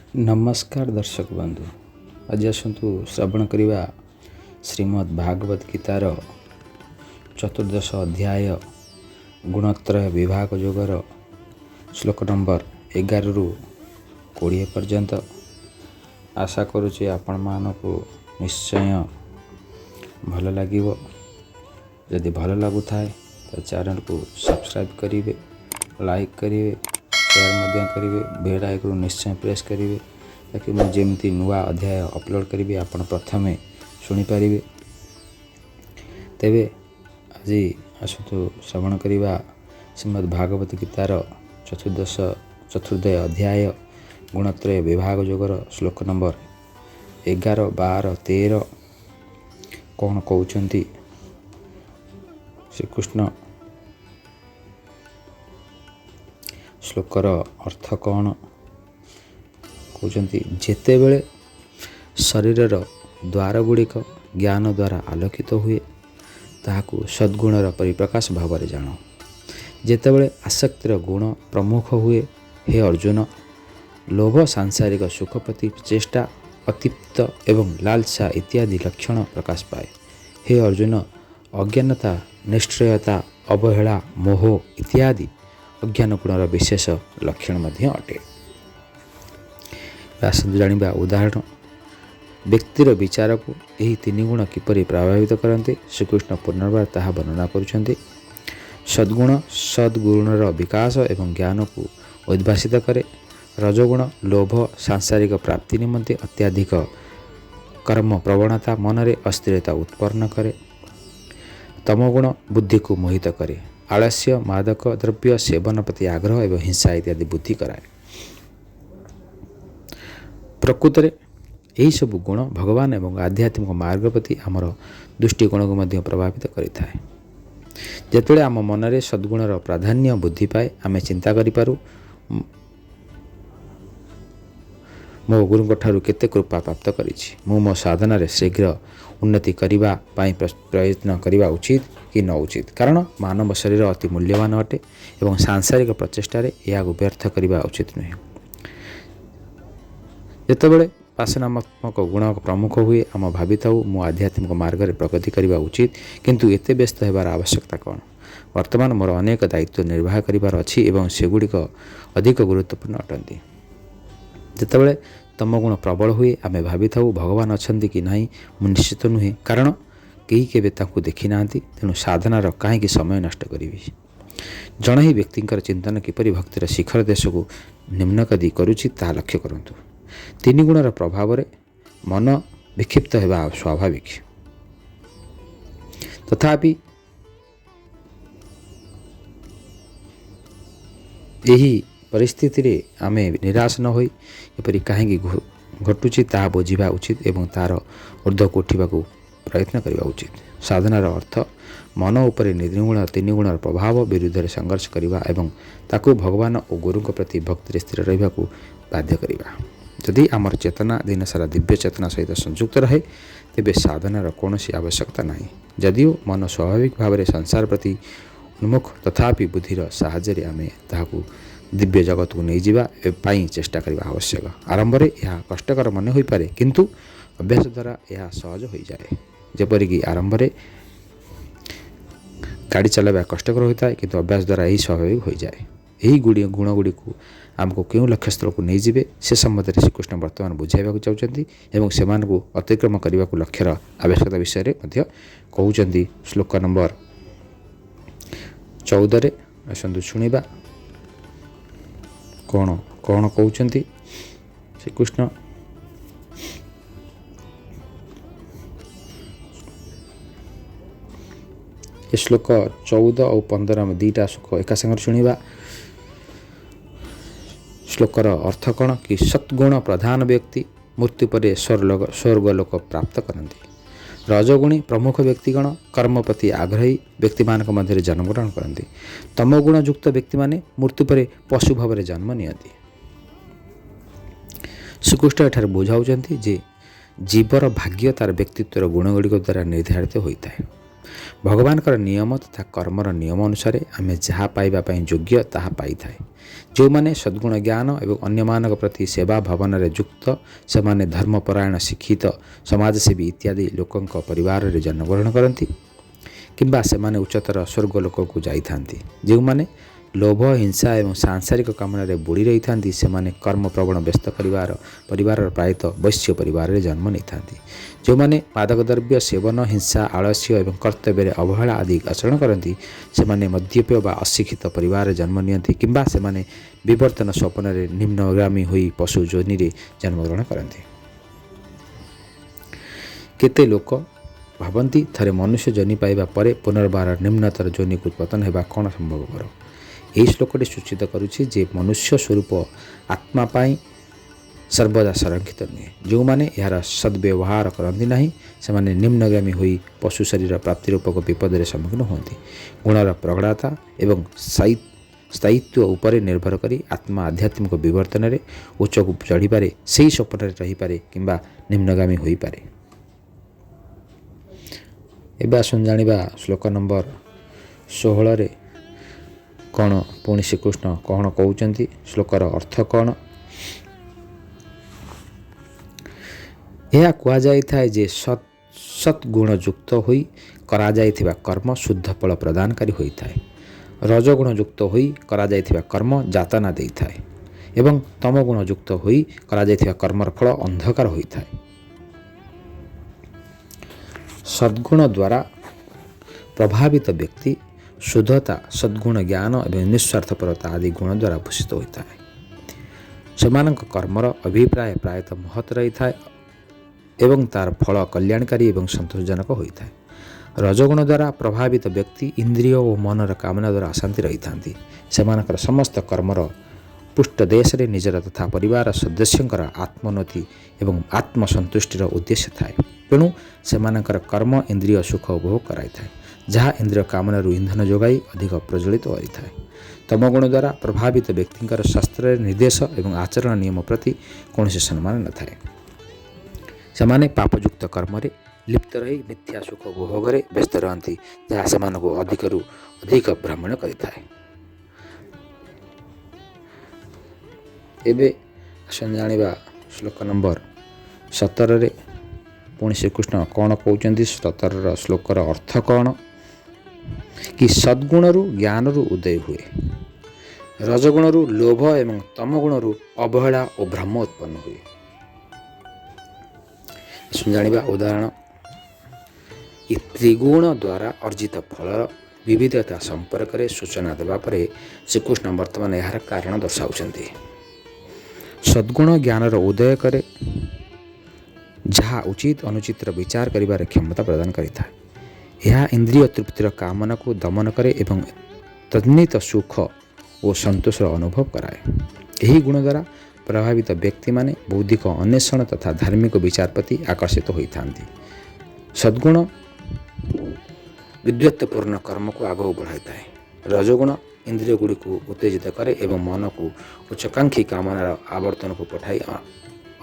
नमस्कार दर्शक बंधु। आज आसतु श्रवण करवा श्रीमद् भागवत गीतार चतुर्दश अध्याय गुणत्रय विभाग जोगर श्लोक नंबर 11 रु 20 पर्यंत। आशा करुचे आपण मानकु निश्चय भल लागिवो। यदि भल लगु थाए तो चैनल को सब्सक्राइब करिवे, लाइक करिवे, शेयर मध्य करिवे, बेल आइकन निश्चय प्रेस करिवे ताकि मुझे जमती नुआ अध्याय अपलोड करी आपण प्रथमे शुणी पारिबे। तेबे आज आसतु श्रवण करवा श्रीमद् भागवत गीतार चतुर्दय अध्याय गुणत्रय विभाग जोगर श्लोक नंबर 11, 12, 13 कौन कहते श्रीकृष्ण। श्लोकर अर्थ कौन कहते, जेतेबेले शरीरर द्वार गुड़िक ज्ञान द्वारा आलोकित हुए ताहाकु सद्गुणर परिप्रकाश भाव में जान। जेतेबेले आसक्तिर गुण प्रमुख हुए, हे अर्जुन, लोभ सांसारिक सुख प्रति चेष्टा, अतिप्त एवं लालसा इत्यादि लक्षण प्रकाश पाए। हे अर्जुन, अज्ञानता, निष्ठयता, अवहेला, मोह इत्यादि अज्ञान गुणर विशेष लक्षण मध्य अटे। आसतु जानिबा उदाहरण। व्यक्तिर विचार को यही तीन गुण किपरि प्रभावित करते श्रीकृष्ण पुनर्बार ताहा वर्णना करुछन्ति। सद्गुण सद्गुणर विकास एवं ज्ञान को उद्भासित करे। रजोगुण लोभ सांसारिक प्राप्ति निमंते अत्याधिक कर्म प्रवणता मनरे अस्थिरता उत्पन्न करे। तमोगुण बुद्धि को मोहित करे। आलस्य, मादक द्रव्य सेवन प्रति आग्रह एवं हिंसा इत्यादि बुद्धि कराए। प्रकृत में यही सब गुण भगवान एवं आध्यात्मिक मार्ग प्रति आमर दृष्टिकोण को मध्य प्रभावित करिथाए। जेतेबेले आम मनरे सद्गुणर प्राधान्य बुद्धि पाए, आमे चिंता करिपारु मो गुरुଙ୍କ ଠାରୁ केते कृपा प्राप्त करिछि, मु मो साधना शीघ्र उन्नति करिबा पाई प्रयत्न करिबा उचित कि न उचित। कारण मानव शरीर अति मूल्यवान अटे एवं सांसारिक प्रचेष्टा या व्यर्थ करिबा उचित नुहे। जेतेबेले वासनात्मक गुण प्रमुख हुए, आम भावी थाउ मु आध्यात्मिक मार्ग में प्रगति करिबा उचित, किंतु एते व्यस्त हेबार आवश्यकता कौन। वर्तमान मोर अनेक दायित्व निर्वाह करिबार अछि एवं सेगुड़िक अधिक गुरुत्वपूर्ण अटंती। जेतेबेले तमगुण प्रबल हुए, आमे भावी थाउ भगवान अछंती कि नहीं मु निश्चित नुहे, कारण केही केबे ताकू देखि नांती, तेणु साधनार काहेकि समय नष्ट करिवि। जण ही व्यक्तिंकर चिंतन किपरि भक्तिर शिखर देश को निम्नकदी करुछि ताहा लक्ष्य करंतु। तीन गुणर प्रभाव रे मन विक्षिप्त हेबा स्वाभाविक, तथापि यही परिस्थिति रे आमे निराश न होई एपरि काहेकि घटुछि ताहा बुझिबा उचित एवं तार ऊर्ध्व को उठिबाकू प्रयत्न करबा उचित। साधनार अर्थ मन उपरे निर्गुण तीन गुणर प्रभाव विरुद्ध संघर्ष करबा एवं ताकू भगवान और गुरु प्रति भक्ति स्थिर रहिबाकू बाध्य करबा। यदि आमर चेतना दिन सारा दिव्य चेतना सहित संयुक्त रहे तेबे साधनार कौनसी आवश्यकता नहीं। जदिओ मन स्वाभाविक भाव में संसार प्रति उन्मुख, तथापि बुद्धिर साहाय्य आमे ताहाकू दिव्य जगत को नहीं जावा पाई चेष्टा करबा आवश्यक। आरंभ में यह कष्टकर मन हो पारे, किंतु अभ्यास द्वारा यह सहज हो जाए। जेपरिक आरंभ में गाड़ी चलाइबा कष्टकर होता है, किंतु अभ्यास द्वारा यही स्वाभाविक हो जाए। यही गुण गुड़ी को आमको क्यों लक्ष्य स्थल को नहीं जीवे से संबंध में श्रीकृष्ण वर्तमान बुझाइबा चाहते एवं सेमान को अतिक्रम करने को लक्ष्यर आवश्यकता विषय में कहते। श्लोक नंबर 14 आसतु शुणिबा कौन कौन कहते श्रीकृष्ण। श्लोक 14 और 15 में दुईटा श्लोक एका संगे शुणिबा। श्लोकर अर्थ कौन कि सत्गुण प्रधान व्यक्ति मृत्यु पर स्वर्गलोक प्राप्त करती। रजगुणी प्रमुख व्यक्तिगण कर्म प्रति आग्रही व्यक्ति मान मध्य जन्मग्रहण करती। तमगुण युक्त व्यक्ति माने मृत्यु पर पशु भाव में जन्म नियंती। श्रीकृष्ण एठार बुझाऊँच जे जीवर भाग्य तार व्यक्तित्वर गुणगुड़िक द्वारा निर्धारित होता है। ଭଗବାନଙ୍କର ନିୟମ ତଥା କର୍ମର ନିୟମ ଅନୁସାରେ ଆମେ ଯାହା ପାଇବା ପାଇଁ ଯୋଗ୍ୟ ତାହା ପାଇଥାଏ। ଯେଉଁମାନେ ସଦ୍ଗୁଣ ଜ୍ଞାନ ଏବଂ ଅନ୍ୟମାନଙ୍କ ପ୍ରତି ସେବା ଭାବନାରେ ଯୁକ୍ତ, ସେମାନେ ଧର୍ମପରାୟଣ, ଶିକ୍ଷିତ, ସମାଜସେବୀ ଇତ୍ୟାଦି ଲୋକଙ୍କ ପରିବାରରେ ଜନ୍ମଗ୍ରହଣ କରନ୍ତି କିମ୍ବା ସେମାନେ ଉଚ୍ଚତର ସ୍ୱର୍ଗ ଲୋକକୁ ଯାଇଥାନ୍ତି। ଯେଉଁମାନେ ଲୋଭ, ହିଂସା ଏବଂ ସାଂସାରିକ କାମନାରେ ବୁଡ଼ି ରହିଥାନ୍ତି, ସେମାନେ କର୍ମପ୍ରବଣ ବ୍ୟସ୍ତ ପରିବାରର ପ୍ରାୟତଃ ବୈଶ୍ୟ ପରିବାରରେ ଜନ୍ମ ନେଇଥାନ୍ତି। ଯେଉଁମାନେ ମାଦକ ଦ୍ରବ୍ୟ ସେବନ, ହିଂସା, ଆଳସ୍ୟ ଏବଂ କର୍ତ୍ତବ୍ୟରେ ଅବହେଳା ଆଦି ଆଚରଣ କରନ୍ତି, ସେମାନେ ମଦ୍ୟପେୟ ବା ଅଶିକ୍ଷିତ ପରିବାରରେ ଜନ୍ମ ନିଅନ୍ତି କିମ୍ବା ସେମାନେ ବିବର୍ତ୍ତନ ସ୍ୱପ୍ନରେ ନିମ୍ନଗାମୀ ହୋଇ ପଶୁ ଯୋନିରେ ଜନ୍ମଗ୍ରହଣ କରନ୍ତି। କେତେ ଲୋକ ଭାବନ୍ତି ଥରେ ମନୁଷ୍ୟ ଯୋନି ପାଇବା ପରେ ପୁନର୍ବାର ନିମ୍ନତର ଯୋନିକୁ ପତନ ହେବା କ'ଣ ସମ୍ଭବପର? ଏହି ଶ୍ଲୋକଟି ସୂଚିତ କରୁଛି ଯେ ମନୁଷ୍ୟ ସ୍ୱରୂପ ଆତ୍ମା ପାଇଁ ସର୍ବଦା ସଂରକ୍ଷିତ ନୁହେଁ। ଯେଉଁମାନେ ଏହାର ସଦ୍ବ୍ୟବହାର କରନ୍ତି ନାହିଁ, ସେମାନେ ନିମ୍ନଗାମୀ ହୋଇ ପଶୁ ଶରୀର ପ୍ରାପ୍ତି ରୂପକ ବିପଦରେ ସମ୍ମୁଖୀନ ହୁଅନ୍ତି। ଗୁଣର ପ୍ରଗାଢ଼ତା ଏବଂ ସ୍ଥାୟିତ୍ୱ ଉପରେ ନିର୍ଭର କରି ଆତ୍ମା ଆଧ୍ୟାତ୍ମିକ ବିବର୍ତ୍ତନରେ ଉଚ୍ଚକୁ ଚଢ଼ିପାରେ, ସେହି ସ୍ୱପ୍ନରେ ରହିପାରେ କିମ୍ବା ନିମ୍ନଗାମୀ ହୋଇପାରେ। ଏବେ ଆସନ୍ତୁ ଜାଣିବା ଶ୍ଲୋକ ନମ୍ବର 16ରେ କ'ଣ ପୁଣି ଶ୍ରୀକୃଷ୍ଣ କ'ଣ କହୁଛନ୍ତି, ଶ୍ଲୋକର ଅର୍ଥ କ'ଣ? ଏହା କୁହାଯାଇଥାଏ ଯେ ସତ୍ଗୁଣ ଯୁକ୍ତ ହୋଇ କରାଯାଇଥିବା କର୍ମ ଶୁଦ୍ଧ ଫଳ ପ୍ରଦାନକାରୀ ହୋଇଥାଏ। ରଜଗୁଣ ଯୁକ୍ତ ହୋଇ କରାଯାଇଥିବା କର୍ମ ଯାତନା ଦେଇଥାଏ ଏବଂ ତମଗୁଣ ଯୁକ୍ତ ହୋଇ କରାଯାଇଥିବା କର୍ମର ଫଳ ଅନ୍ଧକାର ହୋଇଥାଏ। ସଦ୍ଗୁଣ ଦ୍ୱାରା ପ୍ରଭାବିତ ବ୍ୟକ୍ତି ଶୁଦ୍ଧତା, ସଦ୍ଗୁଣ ଜ୍ଞାନ ଏବଂ ନିଃସ୍ୱାର୍ଥପରତା ଆଦି ଗୁଣ ଦ୍ୱାରା ଭୂଷିତ ହୋଇଥାଏ। ସେମାନଙ୍କ କର୍ମର ଅଭିପ୍ରାୟ ପ୍ରାୟତଃ ମହତ୍ ରହିଥାଏ ଏବଂ ତାର ଫଳ କଲ୍ୟାଣକାରୀ ଏବଂ ସନ୍ତୋଷଜନକ ହୋଇଥାଏ। ରଜଗୁଣ ଦ୍ୱାରା ପ୍ରଭାବିତ ବ୍ୟକ୍ତି ଇନ୍ଦ୍ରିୟ ଓ ମନର କାମନା ଦ୍ୱାରା ଅଶାନ୍ତି ରହିଥାନ୍ତି। ସେମାନଙ୍କର ସମସ୍ତ କର୍ମର ପୃଷ୍ଠଦେଶରେ ନିଜର ତଥା ପରିବାର ସଦସ୍ୟଙ୍କର ଆତ୍ମୋନ୍ନତି ଏବଂ ଆତ୍ମସନ୍ତୁଷ୍ଟିର ଉଦ୍ଦେଶ୍ୟ ଥାଏ। ତେଣୁ ସେମାନଙ୍କର କର୍ମ ଇନ୍ଦ୍ରିୟ ସୁଖ ଉପଭୋଗ କରାଇଥାଏ, ଯାହା ଇନ୍ଦ୍ରିୟ କାମନାରୁ ଇନ୍ଧନ ଯୋଗାଇ ଅଧିକ ପ୍ରଜ୍ୱଳିତ କରିଥାଏ। ତମଗୁଣ ଦ୍ୱାରା ପ୍ରଭାବିତ ବ୍ୟକ୍ତିଙ୍କର ଶାସ୍ତ୍ରରେ ନିର୍ଦ୍ଦେଶ ଏବଂ ଆଚରଣ ନିୟମ ପ୍ରତି କୌଣସି ସମ୍ମାନ ନଥାଏ। ସେମାନେ ପାପଯୁକ୍ତ କର୍ମରେ ଲିପ୍ତ ରହି ମିଥ୍ୟା ସୁଖ ଉପଭୋଗରେ ବ୍ୟସ୍ତ ରହନ୍ତି, ଯାହା ସେମାନଙ୍କୁ ଅଧିକରୁ ଅଧିକ ଭ୍ରମଣ କରିଥାଏ। ଏବେ ଆସନ୍ତୁ ଜାଣିବା ଶ୍ଲୋକ ନମ୍ବର 17ରେ ପୁଣି ଶ୍ରୀକୃଷ୍ଣ କ'ଣ କହୁଛନ୍ତି, 17ର ଶ୍ଲୋକର ଅର୍ଥ କ'ଣ? କି ସଦ୍ଗୁଣରୁ ଜ୍ଞାନରୁ ଉଦୟ ହୁଏ, ରଜଗୁଣରୁ ଲୋଭ ଏବଂ ତମଗୁଣରୁ ଅବହେଳା ଓ ଭ୍ରମ ଉତ୍ପନ୍ନ ହୁଏ। ଜାଣିବା ଉଦାହରଣ। ଏ ତ୍ରିଗୁଣ ଦ୍ୱାରା ଅର୍ଜିତ ଫଳର ବିବିଧତା ସମ୍ପର୍କରେ ସୂଚନା ଦେବା ପରେ ଶ୍ରୀକୃଷ୍ଣ ବର୍ତ୍ତମାନ ଏହାର କାରଣ ଦର୍ଶାଉଛନ୍ତି। ସଦ୍ଗୁଣ ଜ୍ଞାନର ଉଦୟ କରେ, ଯାହା ଉଚିତ ଅନୁଚିତର ବିଚାର କରିବାର କ୍ଷମତା ପ୍ରଦାନ କରିଥାଏ। ଏହା ଇନ୍ଦ୍ରିୟ ତୃପ୍ତିର କାମନାକୁ ଦମନ କରେ ଏବଂ ତନ୍ନିହିତ ସୁଖ ଓ ସନ୍ତୋଷର ଅନୁଭବ କରାଏ। ଏହି ଗୁଣ ଦ୍ୱାରା ପ୍ରଭାବିତ ବ୍ୟକ୍ତିମାନେ ବୌଦ୍ଧିକ ଅନ୍ୱେଷଣ ତଥା ଧାର୍ମିକ ବିଚାର ପ୍ରତି ଆକର୍ଷିତ ହୋଇଥାନ୍ତି। ସଦ୍ଗୁଣ ବିଦ୍ୱତ୍ତାପୂର୍ଣ୍ଣ କର୍ମକୁ ଆଗକୁ ବଢ଼ାଇଥାଏ। ରଜଗୁଣ ଇନ୍ଦ୍ରିୟଗୁଡ଼ିକୁ ଉତ୍ତେଜିତ କରେ ଏବଂ ମନକୁ ଉଚ୍ଚାକାଂକ୍ଷୀ କାମନାର ଆବର୍ତ୍ତନକୁ ପଠାଇ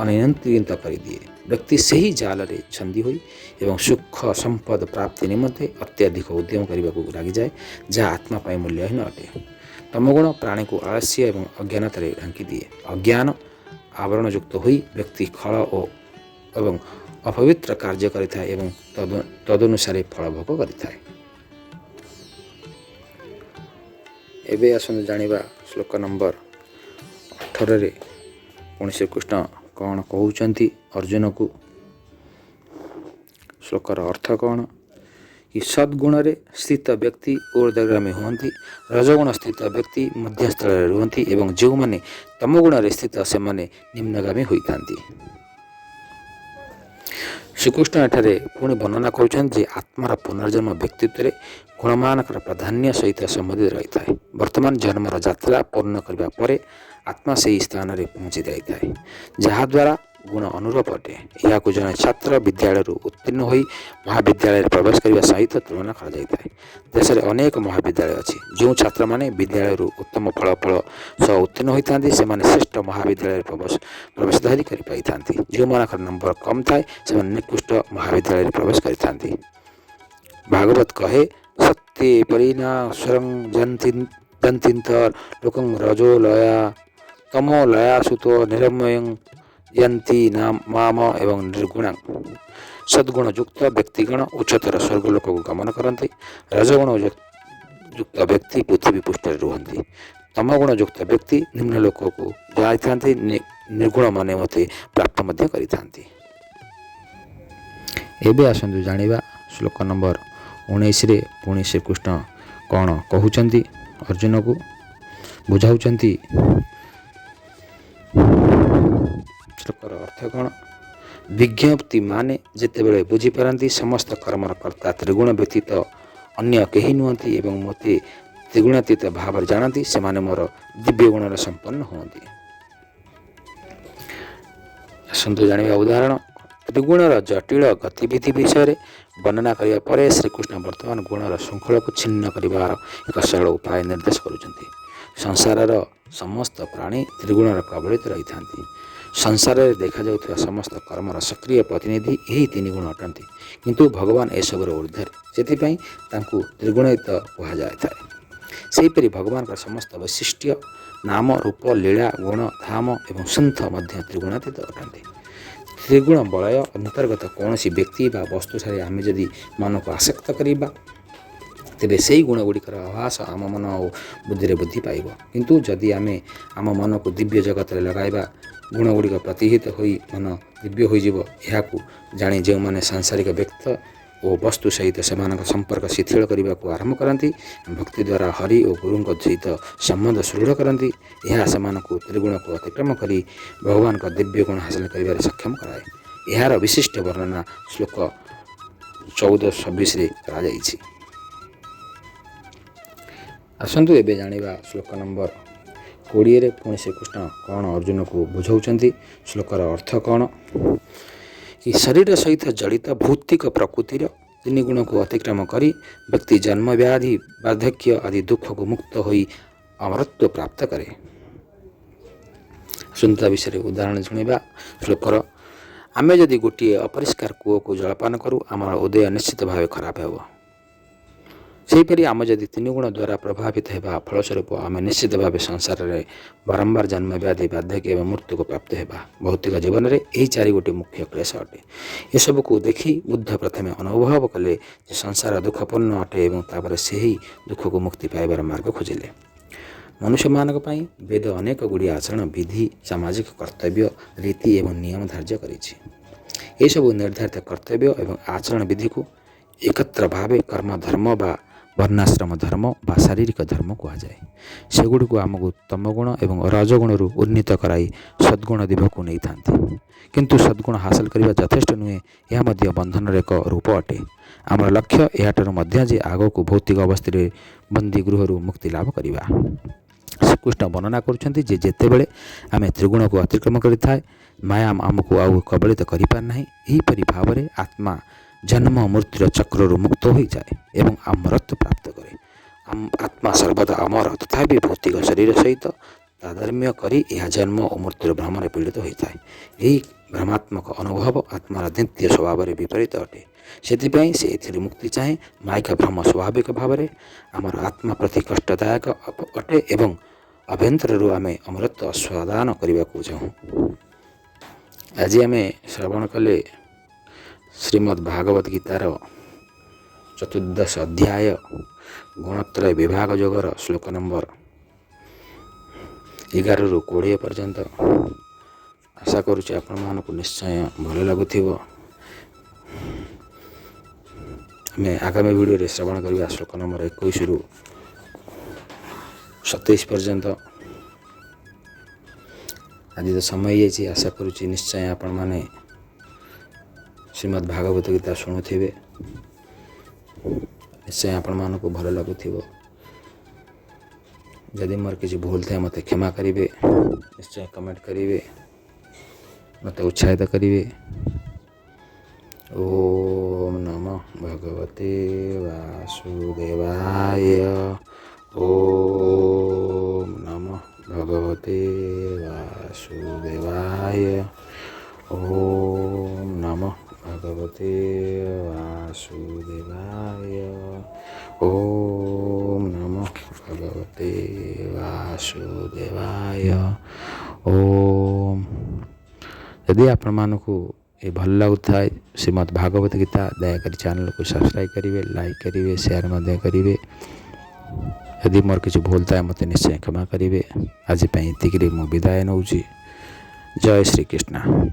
ଅନିୟନ୍ତ୍ରିତ କରିଦିଏ। ବ୍ୟକ୍ତି ସେହି ଜାଲରେ ଛନ୍ଦି ହୋଇ ଏବଂ ସୁଖ ସମ୍ପଦ ପ୍ରାପ୍ତି ନିମନ୍ତେ ଅତ୍ୟଧିକ ଉଦ୍ୟମ କରିବାକୁ ଲାଗିଯାଏ, ଯାହା ଆତ୍ମା ପାଇଁ ମୂଲ୍ୟହୀନ ଅଟେ। ତମଗୁଣ ପ୍ରାଣୀକୁ ଆଳସ୍ୟ ଏବଂ ଅଜ୍ଞାନତାରେ ଢାଙ୍କିଦିଏ। ଅଜ୍ଞାନ ଆବରଣଯୁକ୍ତ ହୋଇ ବ୍ୟକ୍ତି ଖଳ ଏବଂ ଅପବିତ୍ର କାର୍ଯ୍ୟ କରିଥାଏ ଏବଂ ତଦନୁସାରେ ଫଳ ଭୋଗ କରିଥାଏ। ଏବେ ଆସନ୍ତୁ ଜାଣିବା ଶ୍ଲୋକ ନମ୍ବର 18ରେ ପୁଣି ଶ୍ରୀକୃଷ୍ଣ କ'ଣ କହୁଛନ୍ତି ଅର୍ଜୁନକୁ, ଶ୍ଲୋକର ଅର୍ଥ କ'ଣ? କି ସଦ୍ଗୁଣରେ ସ୍ଥିତ ବ୍ୟକ୍ତି ଊର୍ଦ୍ଧ୍ୱଗାମୀ ହୁଅନ୍ତି, ରଜଗୁଣ ସ୍ଥିତ ବ୍ୟକ୍ତି ମଧ୍ୟସ୍ଥଳରେ ରୁହନ୍ତି ଏବଂ ଯେଉଁମାନେ ତମଗୁଣରେ ସ୍ଥିତ ସେମାନେ ନିମ୍ନଗାମୀ ହୋଇଥାନ୍ତି। ଶ୍ରୀକୃଷ୍ଣ ଏଠାରେ ପୁଣି ବର୍ଣ୍ଣନା କରୁଛନ୍ତି ଯେ ଆତ୍ମାର ପୁନର୍ଜନ୍ମ ବ୍ୟକ୍ତିତ୍ୱରେ ଗୁଣମାନଙ୍କର ପ୍ରାଧାନ୍ୟ ସହିତ ସମ୍ବନ୍ଧିତ ରହିଥାଏ। ବର୍ତ୍ତମାନ ଜନ୍ମର ଯାତ୍ରା ପୂର୍ଣ୍ଣ କରିବା ପରେ ଆତ୍ମା ସେହି ସ୍ଥାନରେ ପହଞ୍ଚି ଯାଇଥାଏ, ଯାହାଦ୍ୱାରା ଗୁଣ ଅନୁରୂପ ଅଟେ। ଏହାକୁ ଜଣେ ଛାତ୍ର ବିଦ୍ୟାଳୟରୁ ଉତ୍ତୀର୍ଣ୍ଣ ହୋଇ ମହାବିଦ୍ୟାଳୟରେ ପ୍ରବେଶ କରିବା ସହିତ ତୁଳନା କରାଯାଇଥାଏ। ଦେଶରେ ଅନେକ ମହାବିଦ୍ୟାଳୟ ଅଛି। ଯେଉଁ ଛାତ୍ରମାନେ ବିଦ୍ୟାଳୟରୁ ଉତ୍ତମ ଫଳାଫଳ ସହ ଉତ୍ତୀର୍ଣ୍ଣ ହୋଇଥାନ୍ତି, ସେମାନେ ଶ୍ରେଷ୍ଠ ମହାବିଦ୍ୟାଳୟରେ ପ୍ରବେଶାଧିକାର କରିପାରିଥାନ୍ତି। ଯେଉଁମାନଙ୍କର ନମ୍ବର କମ୍ ଥାଏ, ସେମାନେ ନିକୃଷ୍ଟ ମହାବିଦ୍ୟାଳୟରେ ପ୍ରବେଶ କରିଥାନ୍ତି। भागवत कहे सत्य परिणास्वरं जंतींतर लोकं रजो लया तमो लया सुतो निरमयं यंती नाम माम एवं निर्गुण सद्गुण युक्त व्यक्तिगण उच्चतर स्वर्गलोक को गमन करती। रजगुण युक्त व्यक्ति पृथ्वी पृष्ठ रुहति। तमगुण युक्त व्यक्ति निम्नलोक को जाती। निर्गुण माने मते प्राप्त मध्य करिथांती। एबे आसंतु जानिबा श्लोक नंबर 19 रे पुणी श्रीकृष्ण कौन कहउचंती अर्जुन को बुझाउचंती। श्लोकर अर्थ कौन? विज्ञप्ति माने जितेबले बुझीपारती समस्त कर्मर कर्ता त्रिगुण व्यतीत अन्य कहीं नुहति एवं मते त्रिगुणातीत भाव जानती से मोर दिव्य गुण संपन्न हुअति। आसंतु जानिबा उदाहरण त्रिगुणर जटिल गतिविधि विषय वर्णना करने पर श्रीकृष्ण वर्तमान गुणर श्रृंखला को छिन्न कर एक सरल उपाय निर्देश करुछंती। संसारर समस्त प्राणी त्रिगुणर कबलित रही था। संसार में देखा जाउଥିବା समस्त कर्मर सक्रिय प्रतिनिधि यही तीन गुण अटंती, किंतु भगवान एसबुर ऊर्ध्वे से त्रिगुणित कहुए। सेहीपरि भगवान का समस्त वैशिष्ट्य नाम रूप लीला गुण धाम एवं सन्थ मध्य त्रिगुणातीत अटंती। त्रिगुण बलय अंतर्गत कौन व्यक्ति बा वस्तु ठारे आमे जदि मन को आसक्त करिबा तेबे से गुणगुड़िकर आभास आम मन और बुद्धि बुद्धि पाइब। किंतु जदि आमे आम मन को दिव्य जगत में लगाइबा गुणगुड़िक प्रतिहित हो मन दिव्य हो जानी जो मैंने सांसारिक व्यक्त और वस्तु सहित से संपर्क शिथिल करने को आरंभ करती। भक्ति द्वारा हरि और गुरु सहित संबंध सुदृढ़ करती। यह को त्रिगुण को अतिक्रम कर भगवान का दिव्य गुण हासिल कर सक्षम कराए। यार विशिष्ट वर्णना श्लोक 14-26 कर। आसंतु एबे जानिबा श्लोक नंबर 20 रे पुणी श्रीकृष्ण कौन अर्जुन को बुझाउचंती। श्लोकर अर्थ कौन कि शरीर सहित जड़ित भौतिक प्रकृतिर तीन गुण को अतिक्रम करी व्यक्ति जन्म व्याधि वार्धक्य आदि दुख को मुक्त होई अमरत्व प्राप्त करे। सुनता विषय उदाहरण शुणा। श्लोकर आमे जदि गोटे अपरिष्कार कूओ को जलपान करूँ आमर उदय निश्चित भाव खराब हो। सेहीपरि आम जदि तीन गुण द्वारा प्रभावित होगा फलस्वरूप आम निश्चित भाव संसार में बारंबार जन्म व्याधि बार्धक्य एवं मृत्यु को प्राप्त होगा। भौतिक जीवन में यही 4 गोटी मुख्य क्लेश अटे। ये सब को देखि बुद्ध प्रथमे अनुभव कले संसार दुखपूर्ण अटे एवं तापर से ही दुख को मुक्ति पाइबार मार्ग खोजिले। मनुष्य मानक पई वेद अनेक गुड़ी आचरण विधि सामाजिक कर्तव्य रीति एवं नियम धार्य करिछि। ये सब निर्धारित कर्तव्य एवं आचरण विधि को एकत्र भावे कर्म धर्म बा वर्णाश्रम धर्म बा शारीरिक धर्म कहुए। सेगुड़ी को आमको तमगुण एवं रजगुण उन्नीत कराई सद्गुण दिभ को नहीं था। किंतु सद्गुण हासिल करने यथेष्ट नुहे, यह मध्य बंधन एक रूप अटे। आम लक्ष्य याठार मध्य जे आग को भौतिक अवस्था बंदी गृह मुक्ति लाभ करवा। श्रीकृष्ण वर्णना करुछंती जे जेतेबेले आमे त्रिगुण को अतिक्रम करिथाए माया आमको आउ कबलित करिपारना। एहीपरि भावरे आत्मा जन्म मृत्युर चक्रु मुक्त हो जाए एवं अमरत्व प्राप्त करे। आत्मा सर्वदा अमर तथापि भौतिक शरीर सहित तादात्म्य करी यह जन्म और मृत्युर भ्रमण पीड़ित होता है। यही भ्रमात्मक अनुभव आत्मार नित्य स्वभाव विपरीत अटे। से एथिर मुक्ति चाहे माइक भ्रम स्वाभाविक भाव में आमर आत्मा प्रति कष्टदायक अटे एवं अभ्यंतर आमे अमरत्व स्वादान करने को चाहूँ। आज आम श्रवण कले श्रीमद् भागवत गीतार 14 अध्याय गुणत्रय विभाग योगर श्लोक नंबर 11-20 पर्यंत। आशा करुच्ची आपण मानक निश्चय भल लगुथिबो। आमे आगामी वीडियो रे श्रवण करबा श्लोक नंबर 21-27 पर्यंत। आज तो समय ये आशा करुच्ची निश्चय आपण माने श्रीमद् भागवत गीता शुणुथिबे। निश्चय आपण मानक भल लगुथिबो। जदि मोर किसी भूल थे मत क्षमा करेंगे। निश्चय कमेंट करेंगे, मत उत्साहित करेंगे। ओम नमः भगवते वासुदेवाय। ओम नमः भगवते वासुदेवाय। ओम नमः भगवते वासुदेवाय। ओम नमः भगवते वासुदेवाय। ओम। यदि आपण मानकु ये भल लगुଥାଏ श्रीमद् भागवत गीता दयाकरी चैनल को सब्सक्राइब करेंगे, लाइक करेंगे, शेयर करेंगे। यदि मोर किसी भूल थाए मत निश्चय क्षमा करेंगे। आज ये विदाय नौची। जय श्री कृष्ण।